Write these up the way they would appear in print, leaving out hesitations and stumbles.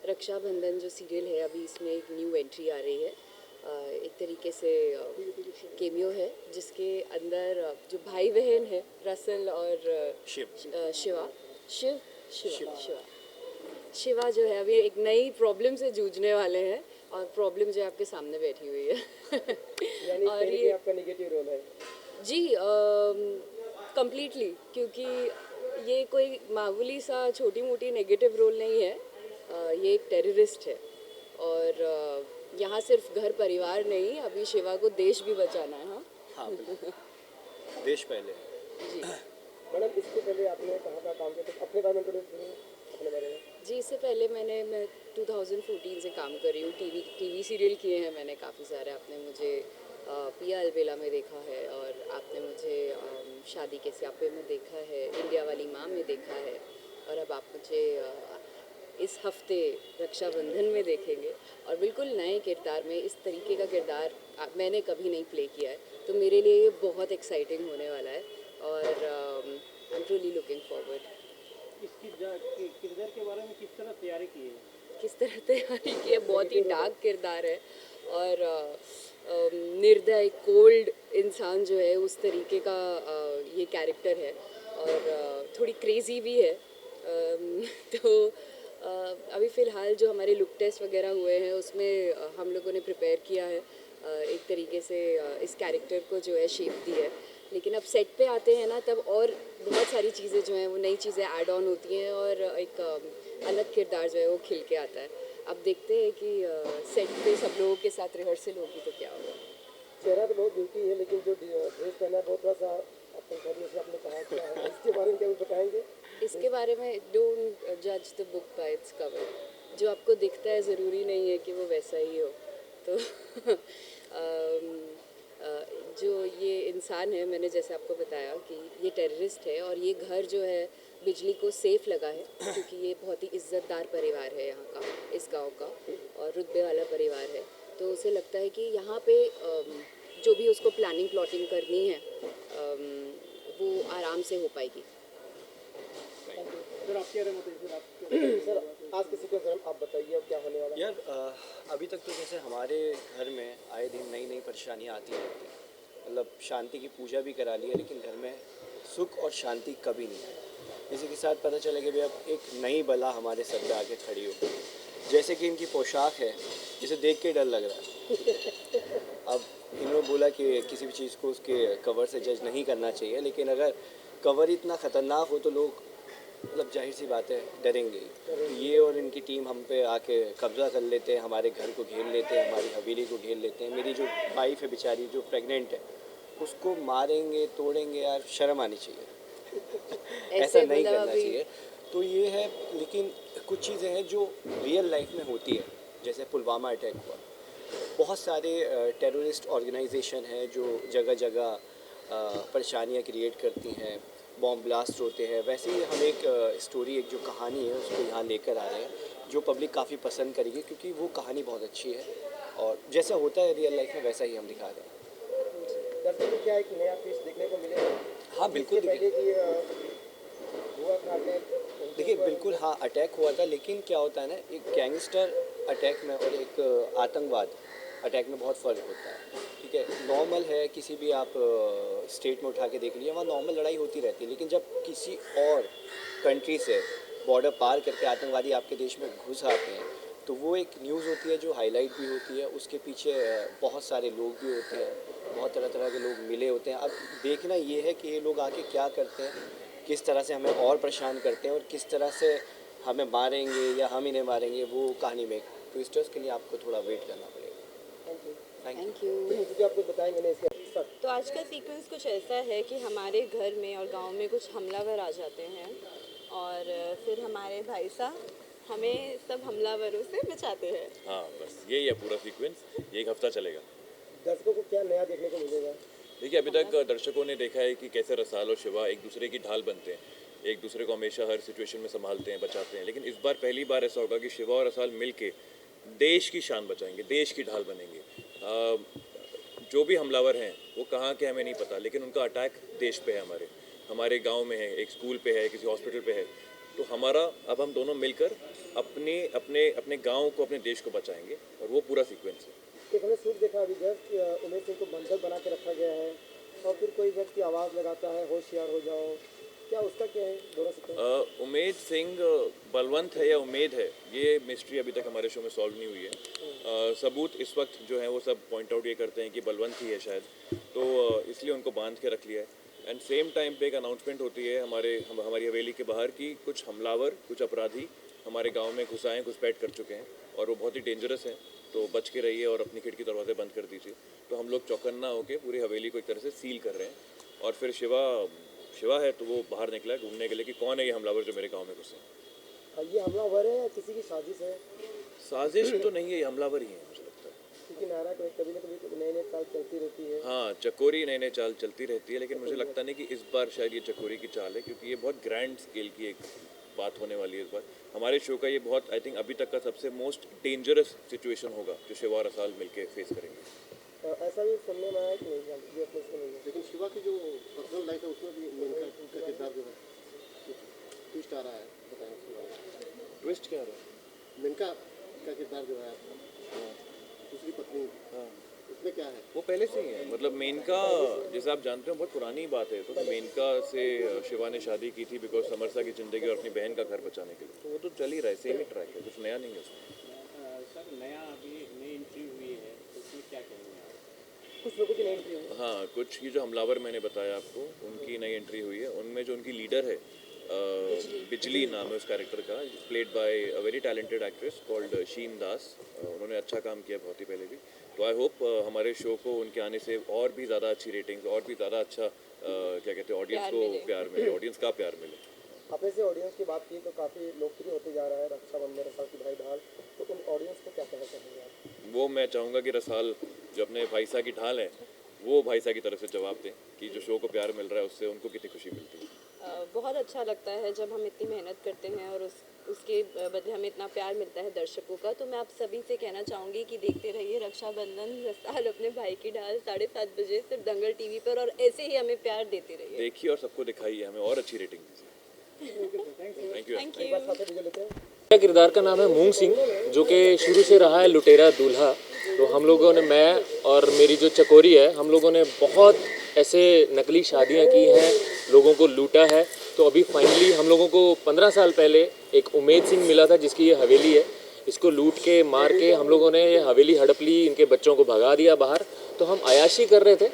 रक्षाबंधन जो सीरियल है अभी इसमें एक न्यू एंट्री आ रही है। एक तरीके से केमियो है जिसके अंदर जो भाई बहन है रसल और शिवा शिव शिवा शिवा शिवा जो है अभी एक नई प्रॉब्लम से जूझने वाले हैं और प्रॉब्लम जो है आपके सामने बैठी हुई है और ये आपका नेगेटिव रोल है जी कंप्लीटली क्योंकि ये कोई मामूली सा छोटी मोटी नेगेटिव रोल नहीं है। ये एक टेररिस्ट है और यहाँ सिर्फ घर परिवार नहीं अभी शिवा को देश भी बचाना है। हाँ हाँ देश पहले जी मैडम। इसके पहले आपने कहाँ का काम किया तो अपने बारे में अपने बारे में जी इससे पहले मैं 2014 से काम कर रही हूँ। टीवी सीरियल किए हैं मैंने काफ़ी सारे। आपने मुझे पिया अलबेला में देखा है और आपने मुझे शादी के स्यापे में देखा है, इंडिया वाली माँ में देखा है और अब आप मुझे इस हफ्ते रक्षाबंधन में देखेंगे और बिल्कुल नए किरदार में। इस तरीके का किरदार मैंने कभी नहीं प्ले किया है तो मेरे लिए ये बहुत एक्साइटिंग होने वाला है और I am really looking forward. इसकी किरदार के बारे में किस तरह तैयारी की है? किस तरह तैयारी की है? बहुत ही डार्क किरदार है और निर्दय कोल्ड इंसान जो है उस तरीके का ये कैरेक्टर है और थोड़ी क्रेज़ी भी है। तो अभी फ़िलहाल जो हमारे लुक टेस्ट वगैरह हुए हैं उसमें हम लोगों ने प्रिपेयर किया है एक तरीके से इस कैरेक्टर को जो है शेप दी है। लेकिन अब सेट पे आते हैं ना तब और बहुत सारी चीज़ें जो हैं वो नई चीज़ें ऐड ऑन होती हैं और एक अलग किरदार जो है वो खिल के आता है। अब देखते हैं कि सेट पे सब लोगों के साथ रिहर्सल होगी तो क्या होगा। चेहरा तो बहुत ब्यूटी है लेकिन जो ड्रेस पहना है बहुत थोड़ा सा आपने कहा क्या है इसके बारे में क्या बताएंगे? इसके बारे में डोंट जज the book by its cover. जो आपको दिखता है ज़रूरी नहीं है कि वो वैसा ही हो। तो जो ये इंसान है मैंने जैसे आपको बताया कि ये टेररिस्ट है और ये घर जो है बिजली को सेफ लगा है क्योंकि ये बहुत ही इज़्ज़तदार परिवार है यहाँ का, इस गांव का और रुतबे वाला परिवार है। तो उसे लगता है कि यहाँ पे जो भी उसको प्लानिंग प्लॉटिंग करनी है वो आराम से हो पाएगी। सर आप कह रहे हैं सर आज के सीक्वेंस आप बताइए क्या होने वाला है? यार अभी तक तो जैसे हमारे घर में आए दिन नई नई परेशानियाँ आती रहती हैं। मतलब शांति की पूजा भी करा ली है लेकिन घर में सुख और शांति कभी नहीं है। इसी के साथ पता चला कि भाई अब एक नई बला हमारे सर पे आके खड़ी हो। जैसे कि इनकी पोशाक है जिसे देख के डर लग रहा है। अब इन्होंने बोला कि किसी भी चीज़ को उसके कवर से जज नहीं करना चाहिए लेकिन अगर कवर इतना ख़तरनाक हो तो लोग मतलब जाहिर सी बात है डरेंगे। तो ये और इनकी टीम हम पे आके कब्ज़ा कर लेते हैं, हमारे घर को घेर लेते हैं, हमारी हवेली को घेर लेते हैं। मेरी जो वाइफ है बेचारी जो प्रेग्नेंट है उसको मारेंगे तोड़ेंगे। यार शर्म आनी चाहिए। ऐसा नहीं करना चाहिए। तो ये है लेकिन कुछ चीज़ें हैं जो रियल लाइफ में होती है। जैसे पुलवामा अटैक हुआ, बहुत सारे टेररिस्ट ऑर्गेनाइजेशन हैं जो जगह जगह परेशानियाँ क्रिएट करती हैं, बॉम्ब ब्लास्ट होते हैं। वैसे ही हम एक स्टोरी एक जो कहानी है उसको यहाँ लेकर आ रहे हैं जो पब्लिक काफ़ी पसंद करेगी क्योंकि वो कहानी बहुत अच्छी है और जैसा होता है रियल लाइफ में वैसा ही हम दिखा रहे हैं। दर्शकों को क्या एक नया पीस देखने को मिलेगा? हाँ बिल्कुल देखिए बिल्कुल हाँ अटैक हुआ था लेकिन क्या होता है ना एक गैंगस्टर अटैक में और एक आतंकवाद अटैक में बहुत फ़र्क होता है। ठीक है, नॉर्मल है किसी भी आप स्टेट में उठा के देख लीजिए वहाँ नॉर्मल लड़ाई होती रहती है। लेकिन जब किसी और कंट्री से बॉर्डर पार करके आतंकवादी आपके देश में घुस आते हैं तो वो एक न्यूज़ होती है जो हाईलाइट भी होती है। उसके पीछे बहुत सारे लोग भी होते हैं, बहुत तरह तरह के लोग मिले होते हैं। अब देखना ये है कि ये लोग आके क्या करते हैं, किस तरह से हमें और परेशान करते हैं और किस तरह से हमें मारेंगे या हम इन्हें मारेंगे। वो कहानी में ट्विस्टर्स के लिए आपको थोड़ा वेट करना पड़ेगा। Thank you. मुझे आपको बताएंगे नहीं इसका। तो आज का सीक्वेंस कुछ ऐसा है कि हमारे घर में और गांव में कुछ हमलावर आ जाते हैं और फिर हमारे भाई साहब हमें सब हमलावरों से बचाते हैं। हाँ बस यही है पूरा सीक्वेंस, ये एक हफ्ता चलेगा। दर्शकों को क्या नया देखने को मिलेगा? देखिए अभी तक दर्शकों ने देखा है कि कैसे रसाल और शिवा एक दूसरे की ढाल बनते हैं, एक दूसरे को हमेशा हर सिचुएशन में संभालते हैं, बचाते हैं। लेकिन इस बार पहली बार ऐसा होगा कि शिवा और रसाल मिलके देश की शान बचाएंगे, देश की ढाल बनेंगे। जो भी हमलावर हैं वो कहाँ के हमें नहीं पता लेकिन उनका अटैक देश पे है, हमारे गांव में है, एक स्कूल पे है, किसी हॉस्पिटल पे है। तो हमारा अब हम दोनों मिलकर अपने अपने अपने गांव को, अपने देश को बचाएंगे, और वो पूरा सीक्वेंस है। एक हमने शूट देखा अभी जस्ट, उमेश सिंह को बंधक बना के रखा गया है और फिर कोई व्यक्ति आवाज़ लगाता है होशियार हो जाओ, क्या उसका क्या है दोनों से? उमेद सिंह बलवंत है या उमेद है, ये मिस्ट्री अभी तक हमारे शो में सॉल्व नहीं हुई है। सबूत इस वक्त जो है वो सब पॉइंट आउट ये करते हैं कि बलवंत ही है शायद, तो इसलिए उनको बांध के रख लिया है। एंड सेम टाइम पे एक अनाउंसमेंट होती है हमारी हवेली के बाहर कि कुछ हमलावर, कुछ अपराधी हमारे गांव में घुसपैठ कर चुके हैं और वो बहुत ही डेंजरस हैं, तो बच के रहिए और अपनी खिड़की दरवाजे बंद कर दीजिए। तो हम लोग चौकन्ना होकर पूरी हवेली को एक तरह से सील कर रहे हैं। और फिर शिवा है तो वो बाहर निकला है ढूंढने के लिए कि कौन है ये हमलावर जो मेरे गांव में घुसे। ये हमलावर है या किसी की साजिश है? साजिश तो नहीं है, ये हमलावर ही है मुझे लगता है। क्योंकि नारा कभी ना कभी नई नई चाल चलती रहती है। हाँ, चकोरी नई नई चाल चलती रहती है, लेकिन मुझे लगता नहीं कि इस बार शायद ये चकोरी की चाल है, क्योंकि ये बहुत ग्रैंड स्केल की एक बात होने वाली है इस बार। हमारे शो का ये बहुत, आई थिंक अभी तक का सबसे मोस्ट डेंजरस सिचुएशन होगा जो शिवा और रसाल मिलके फेस करेंगे। ऐसा भी सुनने में आया कि नहीं ये अपने इसमें नहीं है। लेकिन शिवा की जो पर्सनल लाइफ है उसमें भी मेनका का किरदार जो है ट्विस्ट आ रहा है, बताएं उसके बारे में। ट्विस्ट क्या रहा है? मेनका का किरदार जो है दूसरी पत्नी, उसमें क्या है? वो पहले से ही है, मतलब मेनका जैसे आप जानते हो बहुत पुरानी बात है, तो मेनका से शिवा ने शादी की थी बिकॉज समरसा की जिंदगी और अपनी बहन का घर बचाने के लिए, तो वो तो चल ही रहा है, सेम ही ट्रैक है, कुछ नया नहीं है उसमें। सर नया अभी नई एंट्री हुई है तो उसमें क्या कहेंगे आप? कुछ लोगों की नई एंट्री हुई। हाँ, कुछ ये जो हमलावर मैंने बताया आपको, उनकी नई एंट्री हुई है। उनमें जो उनकी लीडर है, बिजली नाम है उस कैरेक्टर का, played by a very talented actress called Sheen Das. उन्होंने अच्छा काम किया बहुत ही पहले भी, तो आई होप हमारे शो को उनके आने से और भी ज़्यादा अच्छी रेटिंग्स, और भी ज़्यादा अच्छा क्या कहते हैं, ऑडियंस को प्यार मिले, ऑडियंस का प्यार मिले। आपने से ऑडियंस की बात की तो काफ़ी लोकप्रिय होते जा रहा है रक्षाबंधन रसाल की भाई ढाल, तो उन ऑडियंस को क्या कहना चाहेंगे आप? वो मैं चाहूँगा कि रसाल जो अपने भाईसा की ढाल है, वो भाईसा की तरफ से जवाब दें कि जो शो को प्यार मिल रहा है उससे उनको कितनी खुशी मिलती है। बहुत अच्छा लगता है जब हम इतनी मेहनत करते हैं और उसके बदले हमें इतना प्यार मिलता है दर्शकों का। तो मैं आप सभी से कहना चाहूँगी कि देखते रहिए रक्षाबंधन रसाल अपने भाई की ढाल 7:30 बजे सिर्फ दंगल टीवी पर, और ऐसे ही हमें प्यार देते रहिए। देखिए और सबको दिखाइए, हमें और अच्छी रेटिंग दीजिए। Thank you. मेरा किरदार का नाम है मूंग सिंह, जो कि शुरू से रहा है लुटेरा दूल्हा। तो हम लोगों ने, मैं और मेरी जो चकोरी है, हम लोगों ने बहुत ऐसे नकली शादियां की हैं, लोगों को लूटा है। तो अभी फाइनली हम लोगों को 15 साल पहले एक उमेद सिंह मिला था जिसकी ये हवेली है। इसको लूट के मार के हम लोगों ने ये हवेली हड़प ली, इनके बच्चों को भगा दिया बाहर। तो हम अयाशी कर रहे थे,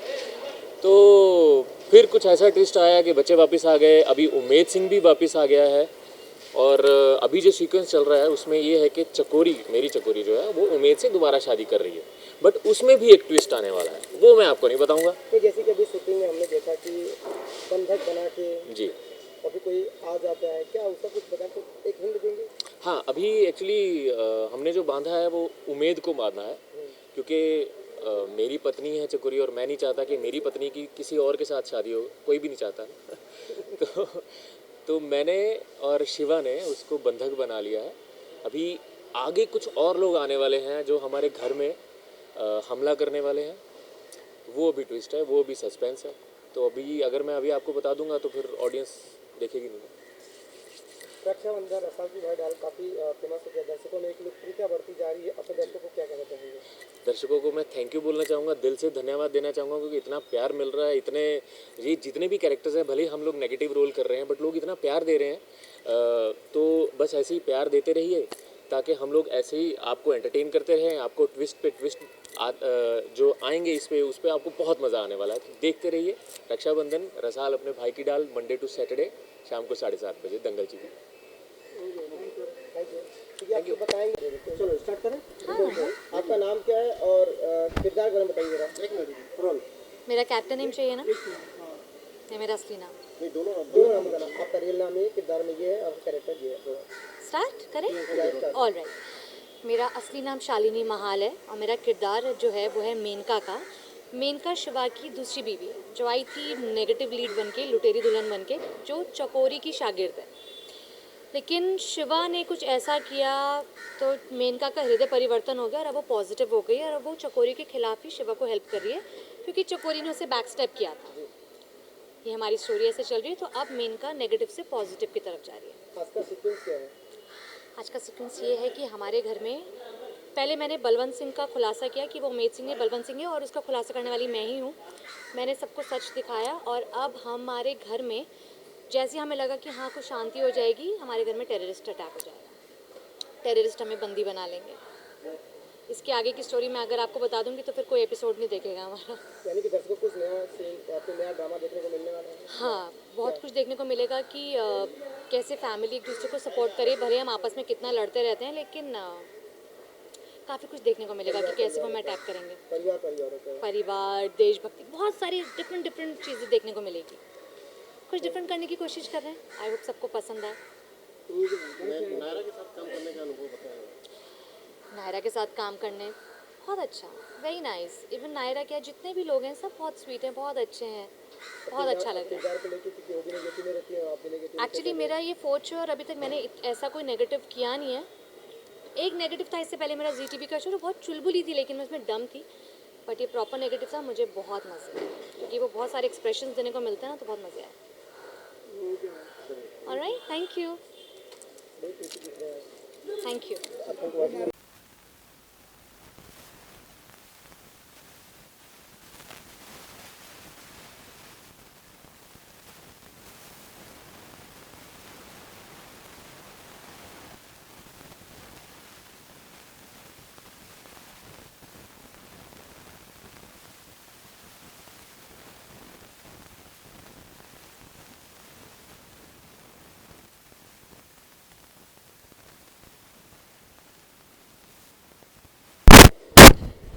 तो फिर कुछ ऐसा ट्विस्ट आया कि बच्चे वापस आ गए, अभी उमेद सिंह भी वापस आ गया है। और अभी जो सीक्वेंस चल रहा है उसमें ये है कि चकोरी, मेरी चकोरी जो है वो उमेद से दोबारा शादी कर रही है, बट उसमें भी एक ट्विस्ट आने वाला है, वो मैं आपको नहीं बताऊंगा। तो जैसे कि अभी शूटिंग में हमने देखा कि बंधक बना के जी अभी कोई आ जाता है, क्या उसका कुछ बता तो एक हिंट देंगे? हाँ, अभी एक्चुअली हमने जो बांधा है वो उमेद को बांधा है, क्योंकि मेरी पत्नी है चकोरी और मैं नहीं चाहता कि मेरी पत्नी की किसी और के साथ शादी हो, कोई भी नहीं चाहता। तो मैंने और शिवा ने उसको बंधक बना लिया है। अभी आगे कुछ और लोग आने वाले हैं जो हमारे घर में हमला करने वाले हैं, वो भी ट्विस्ट है, वो भी सस्पेंस है। तो अभी अगर मैं अभी आपको बता दूंगा तो फिर ऑडियंस देखेगी नहीं। रक्षाबंधन रसाल की भाई ढाल काफ़ी फेमस हो गया, दर्शकों में एक लोकप्रियता बढ़ती जा रही है। अपने दर्शकों को क्या कहना चाहेंगे? दर्शकों को मैं थैंक यू बोलना चाहूँगा, दिल से धन्यवाद देना चाहूँगा, क्योंकि इतना प्यार मिल रहा है। इतने ये जितने भी कैरेक्टर्स हैं, भले ही हम लोग नेगेटिव रोल कर रहे हैं, बट लोग इतना प्यार दे रहे हैं। तो बस ऐसे ही प्यार देते रहिए, ताकि हम लोग ऐसे ही आपको एंटरटेन करते रहें। आपको ट्विस्ट पे ट्विस्ट जो आएंगे उस पर आपको बहुत मज़ा आने वाला है। तो देखते रहिए रक्षाबंधन रसाल अपने भाई की डाल, मंडे टू सैटरडे शाम को 7:30 बजे दंगल टीवी। Thank you. बताएंगे, चलो स्टार्ट करें। आपका नाम क्या है और किरदार के बारे में बताइए जरा। एक मिनट रोल। मेरा कैप्टन नेम चाहिए ना, ये मेरा असली नाम। नहीं, दोनों नाम का नाम। आपका रियल नाम ये, किरदार में ये है और कैरेक्टर ये है। स्टार्ट करें? All right. मेरा असली नाम शालिनी महाल है और मेरा किरदार जो है वो है मेनका का। मेनका शिवा की दूसरी बीवी है, जो आई थी नेगेटिव लीड बन के, लुटेरी दुल्हन बन के, जो चकोरी की शागिर्द है। लेकिन शिवा ने कुछ ऐसा किया तो मेनका का हृदय परिवर्तन हो गया और अब वो पॉजिटिव हो गई और अब वो चकोरी के खिलाफ ही शिवा को हेल्प कर रही है, क्योंकि चकोरी ने उसे बैक स्टेप किया था। ये हमारी स्टोरी ऐसे चल रही है। तो अब मेनका नेगेटिव से पॉजिटिव की तरफ जा रही है। आज का सीक्वेंस क्या है? आज का सीक्वेंस ये है कि हमारे घर में पहले मैंने बलवंत सिंह का खुलासा किया कि वो उमेद सिंह है, बलवंत सिंह है, और उसका खुलासा करने वाली मैं ही हूँ। मैंने सबको सच दिखाया और अब हमारे घर में जैसे ही हमें लगा कि हाँ कुछ शांति हो जाएगी, हमारे घर में टेररिस्ट अटैक हो जाएगा। टेररिस्ट हमें बंदी बना लेंगे। इसके आगे की स्टोरी मैं अगर आपको बता दूंगी तो फिर कोई एपिसोड नहीं देखेगा हमारा। यानी कि दर्शकों को कुछ नया सीन या फिर नया ड्रामा देखने को मिलने वाला है। हाँ, बहुत कुछ देखने को मिलेगा कि कैसे फैमिली एक दूसरे को सपोर्ट करे। भले हम आपस में कितना लड़ते रहते हैं, लेकिन काफ़ी कुछ देखने को मिलेगा कि कैसे वो हमें अटैक करेंगे। परिवार, देशभक्ति, बहुत सारी डिफरेंट चीज़ें देखने को मिलेगी। कुछ डिफरेंट करने की कोशिश कर रहे हैं। आई होप सबको पसंद आए। नायरा के साथ काम करने का अनुभव बताएं। नायरा के साथ काम करने बहुत अच्छा, वेरी नाइस। इवन नायरा क्या, जितने भी लोग हैं सब बहुत स्वीट हैं, बहुत अच्छे हैं, बहुत अच्छा लग रहा है। एक्चुअली मेरा ये 4th शो और अभी तक मैंने ऐसा कोई नेगेटिव किया नहीं है। एक नेगेटिव था इससे पहले मेरा ZTV का शो, जो बहुत चुलबुली थी लेकिन मैं उसमें डम थी, बट ये प्रॉपर नेगेटिव था। मुझे बहुत मज़े आए क्योंकि वो बहुत सारे एक्सप्रेशंस देने को मिलते हैं ना, तो बहुत मज़े आए। Alright, thank you, thank you.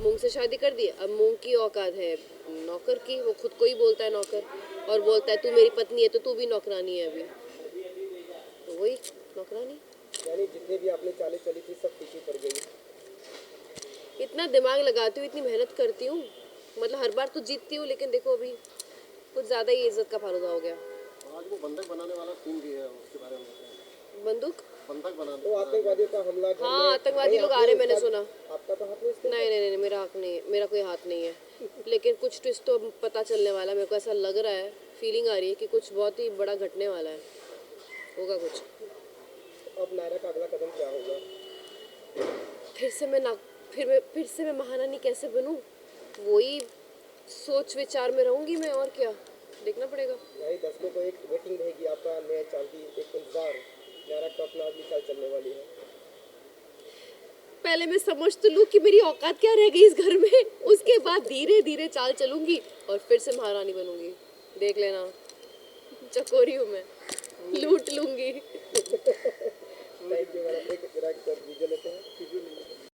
मूंग से शादी कर दी, अब मूंग की औकात है नौकर की। वो खुद को ही बोलता है नौकर और बोलता है तू मेरी पत्नी है तो तू भी नौकरानी है अभी। तो वही नौकरानी। यानी जितने भी आपने चालें चली थी सब पीछे पड़ गई। इतना दिमाग लगाती हूँ, इतनी मेहनत करती हूँ, मतलब हर बार तो जीतती हूँ, लेकिन देखो अभी कुछ ज़्यादा ही इज्जत का फालूदा हो गया। आज वो बंधक बनाने वाला सीन भी है, उसके बारे में बताएं। बंदूक? बंधक बनाने तो आतंकवादियों का हमला घर हाँ, में- आतंकवादी लोग आ रहे हैं, मैंने सुना। आपका तो हाथ नहीं इसके? नहीं, मेरा हक नहीं है, मेरा कोई हाथ नहीं है। लेकिन कुछ ट्विस्ट तो पता चलने वाला है, मेरे को ऐसा लग रहा है, फीलिंग आ रही है कि कुछ बहुत ही बड़ा घटने वाला है, होगा कुछ। अब नायरा का अगला कदम क्या होगा? फिर से मैं महारानी कैसे बनूं? वही सोच विचार में रहूंगी मैं, और क्या, देखना पड़ेगा। यानी दर्शकों को एक वेटिंग रहेगी आपका नया चाल की, एक इंतजार। नायरा टॉप में अगली चाल चलने वाली है। पहले मैं समझ तो लूँ कि मेरी औकात क्या रह गई इस घर में, उसके बाद धीरे धीरे चाल चलूंगी और फिर से महारानी बनूंगी। देख लेना, चकोरी हूँ मैं, लूट लूंगी। Thank you madam. एक वीडियो लेते हैं।